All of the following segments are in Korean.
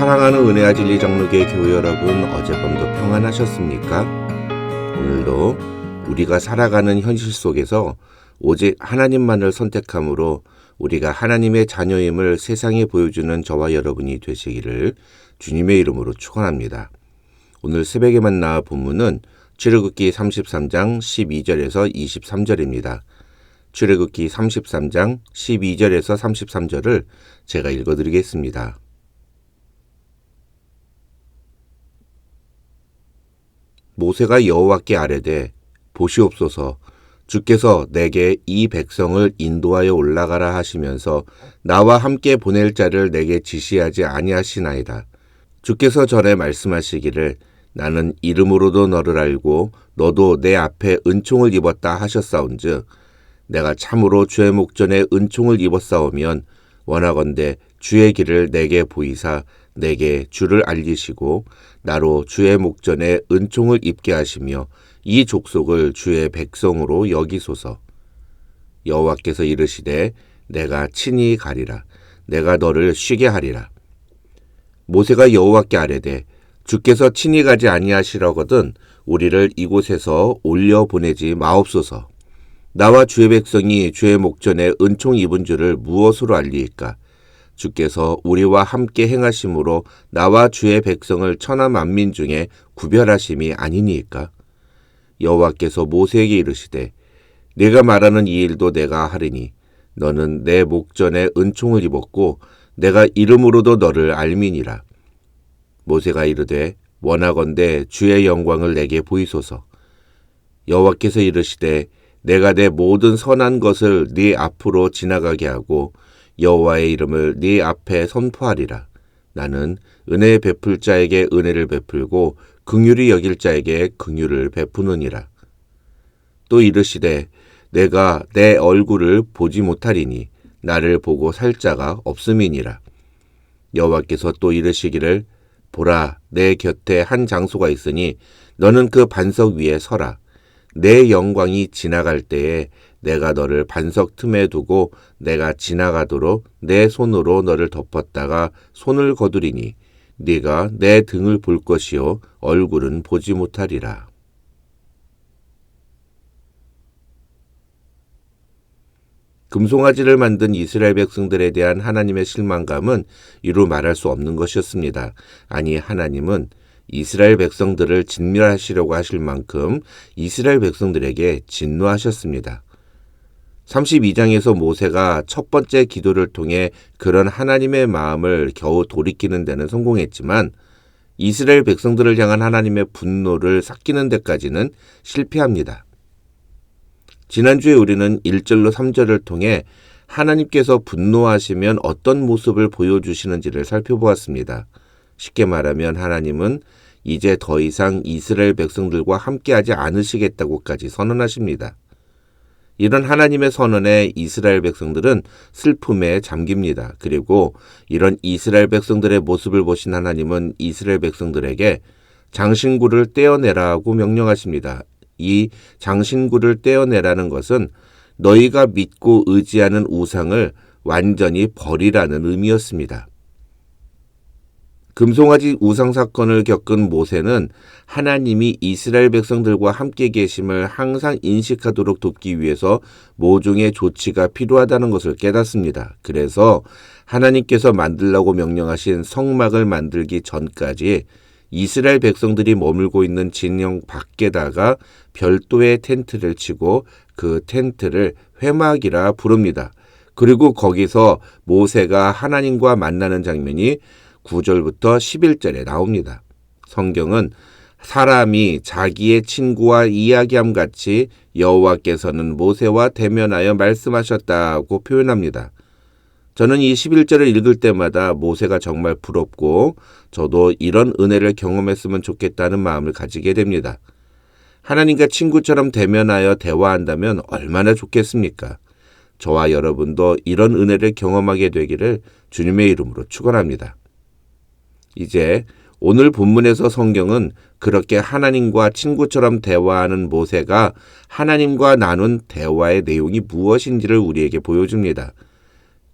사랑하는 은혜와 진리 장로교회 교회 여러분, 어젯밤도 평안하셨습니까? 오늘도 우리가 살아가는 현실 속에서 오직 하나님만을 선택함으로 우리가 하나님의 자녀임을 세상에 보여주는 저와 여러분이 되시기를 주님의 이름으로 축원합니다. 오늘 새벽에 만나 본문은 출애굽기 33장 12절에서 23절입니다. 출애굽기 33장 12절에서 33절을 제가 읽어드리겠습니다. 모세가 여호와께 아뢰되 보시옵소서, 주께서 내게 이 백성을 인도하여 올라가라 하시면서 나와 함께 보낼 자를 내게 지시하지 아니하시나이다. 주께서 전에 말씀하시기를 나는 이름으로도 너를 알고 너도 내 앞에 은총을 입었다 하셨사온즉 내가 참으로 주의 목전에 은총을 입었사오면 원하건대 주의 길을 내게 보이사 내게 주를 알리시고 나로 주의 목전에 은총을 입게 하시며 이 족속을 주의 백성으로 여기소서. 여호와께서 이르시되 내가 친히 가리라. 내가 너를 쉬게 하리라. 모세가 여호와께 아뢰되 주께서 친히 가지 아니하시려거든 우리를 이곳에서 올려 보내지 마옵소서. 나와 주의 백성이 주의 목전에 은총 입은 줄을 무엇으로 알리이까? 주께서 우리와 함께 행하심으로 나와 주의 백성을 천하 만민 중에 구별하심이 아니니이까? 여호와께서 모세에게 이르시되 네가 말하는 이 일도 내가 하리니 너는 내 목전에 은총을 입었고 내가 이름으로도 너를 알미니라. 모세가 이르되 원하건대 주의 영광을 내게 보이소서. 여호와께서 이르시되 내가 내 모든 선한 것을 네 앞으로 지나가게 하고 여호와의 이름을 네 앞에 선포하리라. 나는 은혜 베풀 자에게 은혜를 베풀고 긍휼히 여길 자에게 긍휼을 베푸느니라. 또 이르시되 내가 내 얼굴을 보지 못하리니 나를 보고 살 자가 없음이니라. 여호와께서 또 이르시기를 보라, 내 곁에 한 장소가 있으니 너는 그 반석 위에 서라. 내 영광이 지나갈 때에 내가 너를 반석 틈에 두고 내가 지나가도록 내 손으로 너를 덮었다가 손을 거두리니 네가 내 등을 볼 것이요 얼굴은 보지 못하리라. 금송아지를 만든 이스라엘 백성들에 대한 하나님의 실망감은 이루 말할 수 없는 것이었습니다. 아니, 하나님은 이스라엘 백성들을 진멸하시려고 하실 만큼 이스라엘 백성들에게 진노하셨습니다. 32장에서 모세가 첫 번째 기도를 통해 그런 하나님의 마음을 겨우 돌이키는 데는 성공했지만 이스라엘 백성들을 향한 하나님의 분노를 삭히는 데까지는 실패합니다. 지난주에 우리는 1절로 3절을 통해 하나님께서 분노하시면 어떤 모습을 보여주시는지를 살펴보았습니다. 쉽게 말하면 하나님은 이제 더 이상 이스라엘 백성들과 함께하지 않으시겠다고까지 선언하십니다. 이런 하나님의 선언에 이스라엘 백성들은 슬픔에 잠깁니다. 그리고 이런 이스라엘 백성들의 모습을 보신 하나님은 이스라엘 백성들에게 장신구를 떼어내라고 명령하십니다. 이 장신구를 떼어내라는 것은 너희가 믿고 의지하는 우상을 완전히 버리라는 의미였습니다. 금송아지 우상 사건을 겪은 모세는 하나님이 이스라엘 백성들과 함께 계심을 항상 인식하도록 돕기 위해서 모종의 조치가 필요하다는 것을 깨닫습니다. 그래서 하나님께서 만들라고 명령하신 성막을 만들기 전까지 이스라엘 백성들이 머물고 있는 진영 밖에다가 별도의 텐트를 치고 그 텐트를 회막이라 부릅니다. 그리고 거기서 모세가 하나님과 만나는 장면이 9절부터 11절에 나옵니다. 성경은 사람이 자기의 친구와 이야기함 같이 여호와께서는 모세와 대면하여 말씀하셨다고 표현합니다. 저는 이 11절을 읽을 때마다 모세가 정말 부럽고 저도 이런 은혜를 경험했으면 좋겠다는 마음을 가지게 됩니다. 하나님과 친구처럼 대면하여 대화한다면 얼마나 좋겠습니까? 저와 여러분도 이런 은혜를 경험하게 되기를 주님의 이름으로 축원합니다. 이제 오늘 본문에서 성경은 그렇게 하나님과 친구처럼 대화하는 모세가 하나님과 나눈 대화의 내용이 무엇인지를 우리에게 보여줍니다.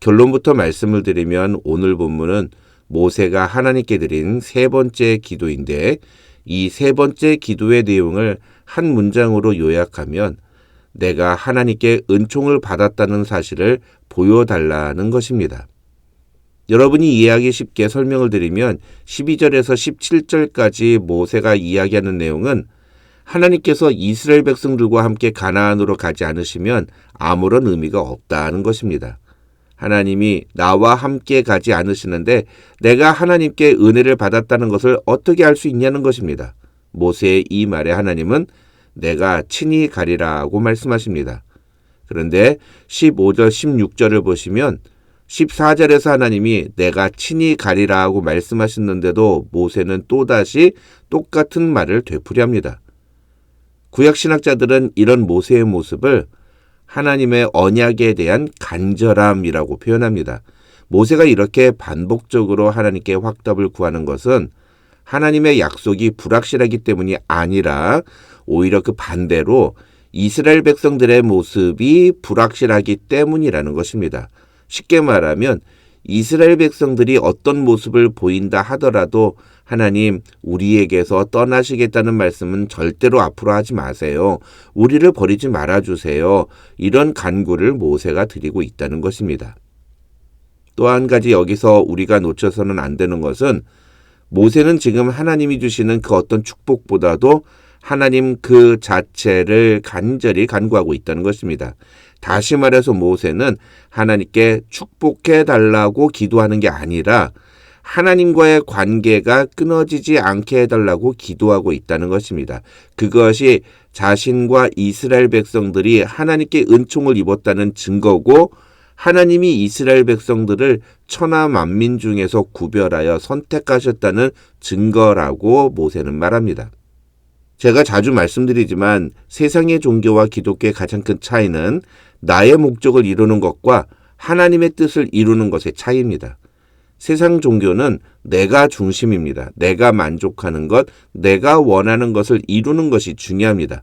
결론부터 말씀을 드리면 오늘 본문은 모세가 하나님께 드린 세 번째 기도인데 이 세 번째 기도의 내용을 한 문장으로 요약하면 내가 하나님께 은총을 받았다는 사실을 보여달라는 것입니다. 여러분이 이해하기 쉽게 설명을 드리면 12절에서 17절까지 모세가 이야기하는 내용은 하나님께서 이스라엘 백성들과 함께 가나안으로 가지 않으시면 아무런 의미가 없다는 것입니다. 하나님이 나와 함께 가지 않으시는데 내가 하나님께 은혜를 받았다는 것을 어떻게 알 수 있냐는 것입니다. 모세의 이 말에 하나님은 내가 친히 가리라고 말씀하십니다. 그런데 15절, 16절을 보시면 14절에서 하나님이 내가 친히 가리라고 말씀하셨는데도 모세는 또다시 똑같은 말을 되풀이합니다. 구약신학자들은 이런 모세의 모습을 하나님의 언약에 대한 간절함이라고 표현합니다. 모세가 이렇게 반복적으로 하나님께 확답을 구하는 것은 하나님의 약속이 불확실하기 때문이 아니라 오히려 그 반대로 이스라엘 백성들의 모습이 불확실하기 때문이라는 것입니다. 쉽게 말하면 이스라엘 백성들이 어떤 모습을 보인다 하더라도 하나님, 우리에게서 떠나시겠다는 말씀은 절대로 앞으로 하지 마세요. 우리를 버리지 말아주세요. 이런 간구를 모세가 드리고 있다는 것입니다. 또 한 가지 여기서 우리가 놓쳐서는 안 되는 것은 모세는 지금 하나님이 주시는 그 어떤 축복보다도 하나님 그 자체를 간절히 간구하고 있다는 것입니다. 다시 말해서 모세는 하나님께 축복해 달라고 기도하는 게 아니라 하나님과의 관계가 끊어지지 않게 해달라고 기도하고 있다는 것입니다. 그것이 자신과 이스라엘 백성들이 하나님께 은총을 입었다는 증거고 하나님이 이스라엘 백성들을 천하 만민 중에서 구별하여 선택하셨다는 증거라고 모세는 말합니다. 제가 자주 말씀드리지만 세상의 종교와 기독교의 가장 큰 차이는 나의 목적을 이루는 것과 하나님의 뜻을 이루는 것의 차이입니다. 세상 종교는 내가 중심입니다. 내가 만족하는 것, 내가 원하는 것을 이루는 것이 중요합니다.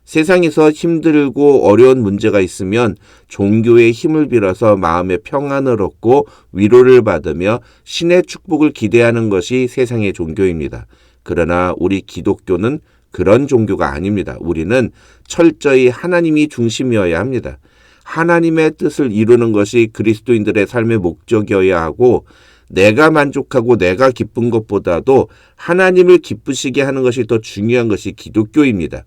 세상에서 힘들고 어려운 문제가 있으면 종교의 힘을 빌어서 마음의 평안을 얻고 위로를 받으며 신의 축복을 기대하는 것이 세상의 종교입니다. 그러나 우리 기독교는 그런 종교가 아닙니다. 우리는 철저히 하나님이 중심이어야 합니다. 하나님의 뜻을 이루는 것이 그리스도인들의 삶의 목적이어야 하고 내가 만족하고 내가 기쁜 것보다도 하나님을 기쁘시게 하는 것이 더 중요한 것이 기독교입니다.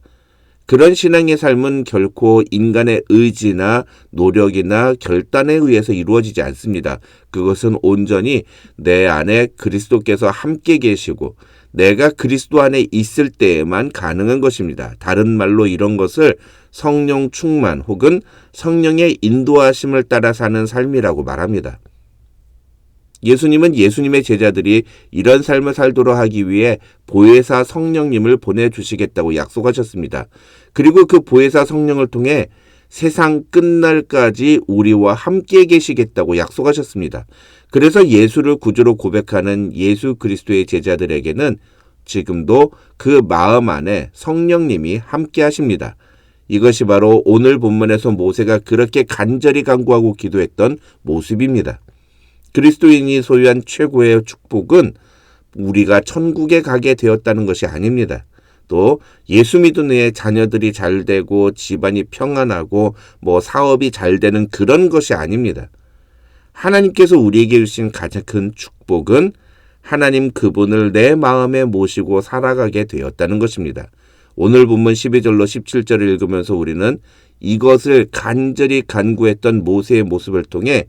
그런 신앙의 삶은 결코 인간의 의지나 노력이나 결단에 의해서 이루어지지 않습니다. 그것은 온전히 내 안에 그리스도께서 함께 계시고 내가 그리스도 안에 있을 때에만 가능한 것입니다. 다른 말로 이런 것을 성령 충만 혹은 성령의 인도하심을 따라 사는 삶이라고 말합니다. 예수님은 예수님의 제자들이 이런 삶을 살도록 하기 위해 보혜사 성령님을 보내주시겠다고 약속하셨습니다. 그리고 그 보혜사 성령을 통해 세상 끝날까지 우리와 함께 계시겠다고 약속하셨습니다. 그래서 예수를 구주로 고백하는 예수 그리스도의 제자들에게는 지금도 그 마음 안에 성령님이 함께 하십니다. 이것이 바로 오늘 본문에서 모세가 그렇게 간절히 간구하고 기도했던 모습입니다. 그리스도인이 소유한 최고의 축복은 우리가 천국에 가게 되었다는 것이 아닙니다. 또 예수 믿은 내 자녀들이 잘 되고 집안이 평안하고 사업이 잘 되는 그런 것이 아닙니다. 하나님께서 우리에게 주신 가장 큰 축복은 하나님 그분을 내 마음에 모시고 살아가게 되었다는 것입니다. 오늘 본문 12절로 17절을 읽으면서 우리는 이것을 간절히 간구했던 모세의 모습을 통해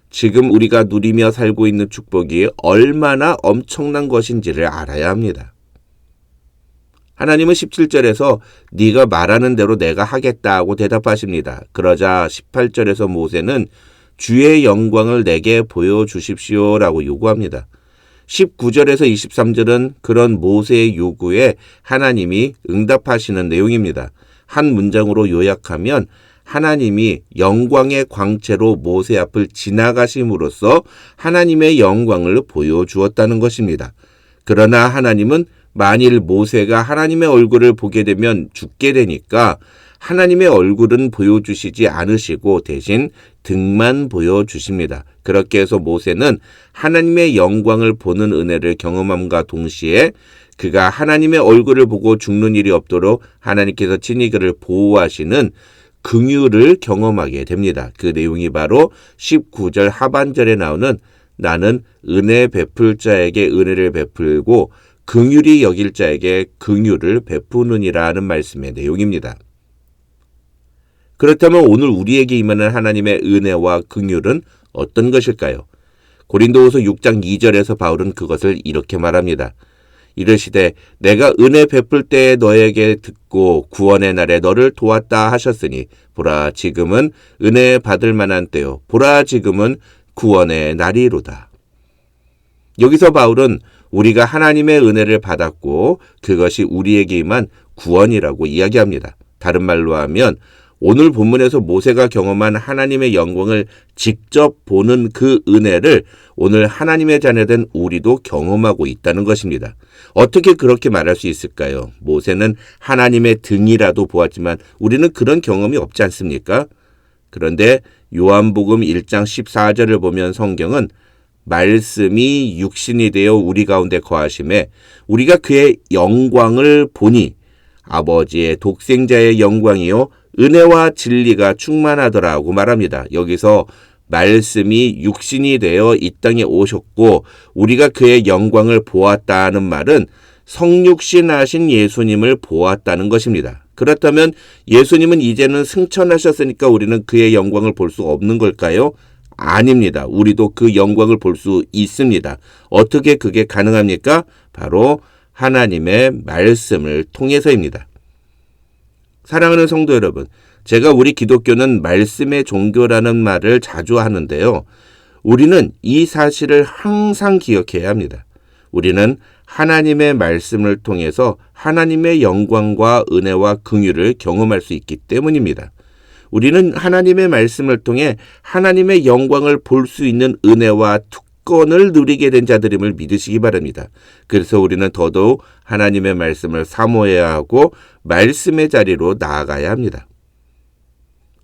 지금 우리가 누리며 살고 있는 축복이 얼마나 엄청난 것인지를 알아야 합니다. 하나님은 17절에서 네가 말하는 대로 내가 하겠다고 대답하십니다. 그러자 18절에서 모세는 주의 영광을 내게 보여주십시오라고 요구합니다. 19절에서 23절은 그런 모세의 요구에 하나님이 응답하시는 내용입니다. 한 문장으로 요약하면 하나님이 영광의 광채로 모세 앞을 지나가심으로써 하나님의 영광을 보여주었다는 것입니다. 그러나 하나님은 만일 모세가 하나님의 얼굴을 보게 되면 죽게 되니까 하나님의 얼굴은 보여주시지 않으시고 대신 등만 보여주십니다. 그렇게 해서 모세는 하나님의 영광을 보는 은혜를 경험함과 동시에 그가 하나님의 얼굴을 보고 죽는 일이 없도록 하나님께서 친히 그를 보호하시는 긍휼을 경험하게 됩니다. 그 내용이 바로 19절 하반절에 나오는 나는 은혜 베풀 자에게 은혜를 베풀고 긍휼히 여길 자에게 긍휼을 베푸느니라는 말씀의 내용입니다. 그렇다면 오늘 우리에게 임하는 하나님의 은혜와 긍휼은 어떤 것일까요? 고린도후서 6장 2절에서 바울은 그것을 이렇게 말합니다. 이르시되 내가 은혜 베풀 때에 너에게 듣고 구원의 날에 너를 도왔다 하셨으니 보라 지금은 은혜 받을 만한 때요 보라 지금은 구원의 날이로다. 여기서 바울은 우리가 하나님의 은혜를 받았고 그것이 우리에게 임한 구원이라고 이야기합니다. 다른 말로 하면 오늘 본문에서 모세가 경험한 하나님의 영광을 직접 보는 그 은혜를 오늘 하나님의 자녀된 우리도 경험하고 있다는 것입니다. 어떻게 그렇게 말할 수 있을까요? 모세는 하나님의 등이라도 보았지만 우리는 그런 경험이 없지 않습니까? 그런데 요한복음 1장 14절을 보면 성경은 말씀이 육신이 되어 우리 가운데 거하심에 우리가 그의 영광을 보니 아버지의 독생자의 영광이요 은혜와 진리가 충만하더라고 말합니다. 여기서 말씀이 육신이 되어 이 땅에 오셨고 우리가 그의 영광을 보았다는 말은 성육신하신 예수님을 보았다는 것입니다. 그렇다면 예수님은 이제는 승천하셨으니까 우리는 그의 영광을 볼 수 없는 걸까요? 아닙니다. 우리도 그 영광을 볼 수 있습니다. 어떻게 그게 가능합니까? 바로 하나님의 말씀을 통해서입니다. 사랑하는 성도 여러분, 제가 우리 기독교는 말씀의 종교라는 말을 자주 하는데요. 우리는 이 사실을 항상 기억해야 합니다. 우리는 하나님의 말씀을 통해서 하나님의 영광과 은혜와 긍휼을 경험할 수 있기 때문입니다. 우리는 하나님의 말씀을 통해 하나님의 영광을 볼 수 있는 은혜와 특권을 누리게 된 자들임을 믿으시기 바랍니다. 그래서 우리는 더더욱 하나님의 말씀을 사모해야 하고 말씀의 자리로 나아가야 합니다.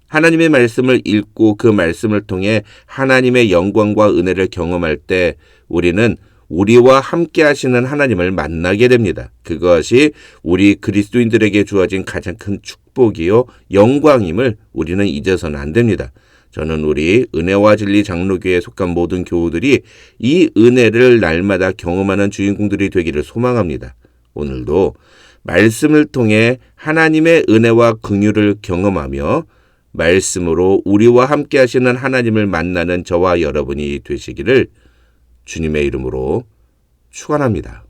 하나님의 말씀을 읽고 그 말씀을 통해 하나님의 영광과 은혜를 경험할 때 우리는 우리와 함께 하시는 하나님을 만나게 됩니다. 그것이 우리 그리스도인들에게 주어진 가장 큰 축복이요 영광임을 우리는 잊어서는 안 됩니다. 저는 우리 은혜와 진리 장로교회에 속한 모든 교우들이 이 은혜를 날마다 경험하는 주인공들이 되기를 소망합니다. 오늘도 말씀을 통해 하나님의 은혜와 긍휼을 경험하며 말씀으로 우리와 함께 하시는 하나님을 만나는 저와 여러분이 되시기를 주님의 이름으로 축원합니다.